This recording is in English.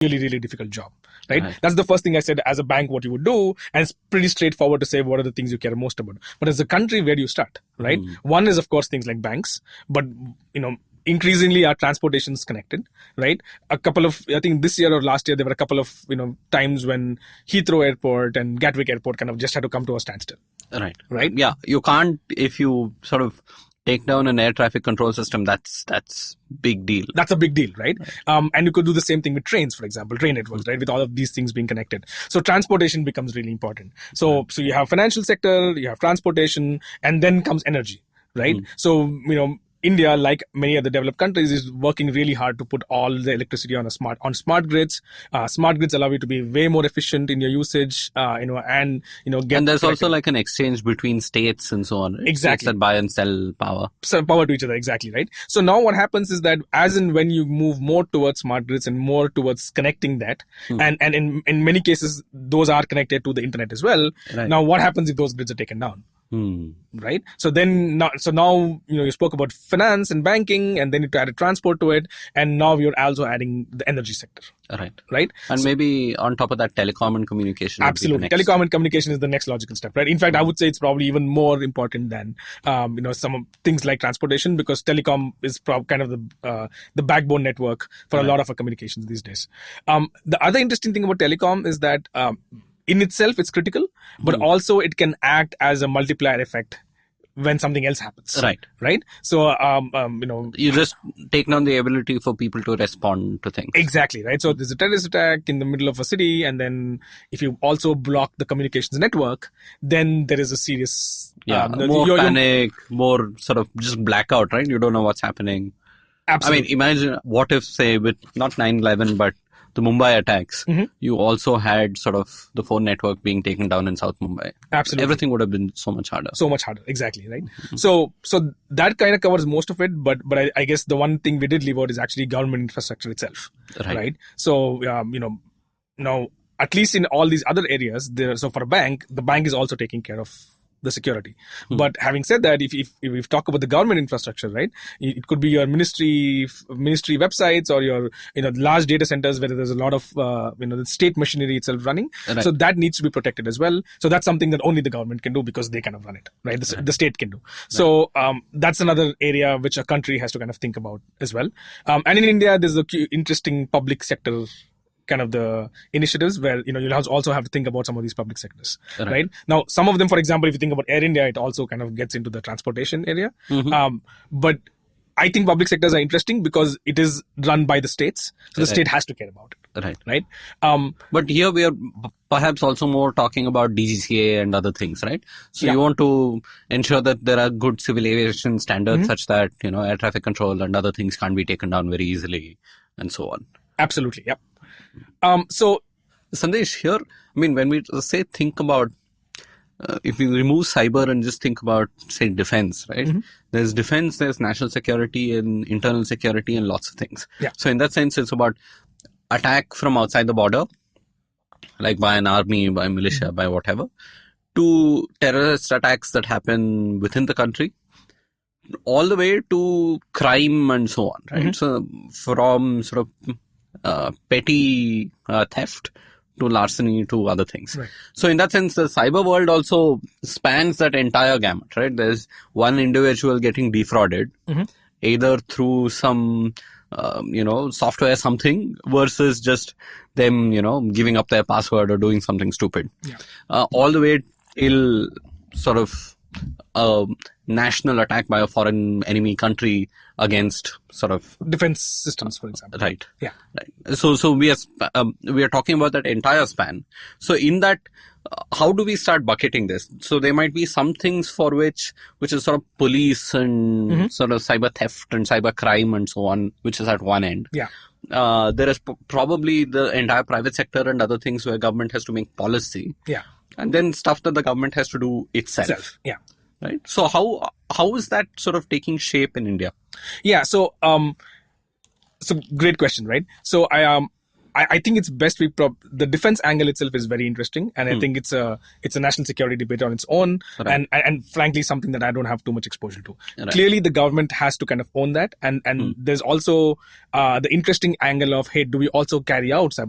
really, really difficult job, right? That's the first thing I said as a bank, what you would do. And it's pretty straightforward to say what are the things you care most about. But as a country, where do you start, right? One is, of course, things like banks, but, increasingly our transportation is connected, right? I think this year or last year, there were a couple of, times when Heathrow Airport and Gatwick Airport kind of just had to come to a standstill. Right. Yeah. You can't, if you sort of take down an air traffic control system, that's big deal. That's a big deal, right? And you could do the same thing with trains, for example, train networks, right? With all of these things being connected. So transportation becomes really important. So you have financial sector, you have transportation, and then comes energy, right? So, India, like many other developed countries, is working really hard to put all the electricity on smart grids. Smart grids allow you to be way more efficient in your usage, and there's also like an exchange between states and so on. Right? Exactly. States that buy and sell power. Power to each other, exactly, right? So now what happens is that as and when you move more towards smart grids and more towards connecting that, and in many cases, those are connected to the internet as well. Right. Now, what happens if those grids are taken down? Right. So now you spoke about finance and banking, and then you added transport to it, and now you're also adding the energy sector. Right. And maybe on top of that, telecom and communication. Absolutely, telecom and communication is the next logical step, right? In fact, I would say it's probably even more important than some things like transportation, because telecom is kind of the backbone network for a lot of our communications these days. The other interesting thing about telecom is that in itself, it's critical, but also it can act as a multiplier effect when something else happens. Right. So, you just take down the ability for people to respond to things. Exactly. Right. So there's a terrorist attack in the middle of a city, and then if you also block the communications network, then there is a serious more panic, more sort of just blackout. Right. You don't know what's happening. Absolutely. I mean, imagine what if, say, with not 9/11, but the Mumbai attacks, you also had sort of the phone network being taken down in South Mumbai. Absolutely. Everything would have been so much harder. Exactly, right? So that kind of covers most of it, but I guess the one thing we did leave out is actually government infrastructure itself, right? So, now, at least in all these other areas, so for a bank, the bank is also taking care of the security. But having said that, if we talk about the government infrastructure, right, it could be your ministry websites, or your large data centers where there's a lot of the state machinery itself running. So that needs to be protected as well. So that's something that only the government can do, because they kind of run it, right? The state can do. So that's another area which a country has to kind of think about as well. And in India, there's a interesting public sector kind of the initiatives where you'll also have to think about some of these public sectors, right? Now, some of them, for example, if you think about Air India, it also kind of gets into the transportation area. But I think public sectors are interesting because it is run by the states, so the state has to care about it. Right. But here we are perhaps also more talking about DGCA and other things, right? So you want to ensure that there are good civil aviation standards such that air traffic control and other things can't be taken down very easily, and so on. Absolutely. Yep. So, Sandesh, here, I mean, when we say think about, if we remove cyber and just think about, say, defense, right? There's defense, there's national security and internal security and lots of things. So in that sense, it's about attack from outside the border, like by an army, by militia, by whatever, to terrorist attacks that happen within the country, all the way to crime and so on, right? So from sort of petty theft to larceny to other things. So in that sense, the cyber world also spans that entire gamut, right? There's one individual getting defrauded, either through some, software something, versus just them, giving up their password or doing something stupid. All the way till sort of a national attack by a foreign enemy country against sort of defense systems, for example. Right. So we are talking about that entire span. So in that, how do we start bucketing this? So there might be some things for which is sort of police and sort of cyber theft and cyber crime and so on, which is at one end. There is probably the entire private sector and other things where government has to make policy. And then stuff that the government has to do itself. Right. So how is that sort of taking shape in India? So great question, right? So I think it's best the defense angle itself is very interesting, and I think it's a national security debate on its own, and frankly something that I don't have too much exposure to. Clearly, the government has to kind of own that, and there's also the interesting angle of, hey, do we also carry out cyber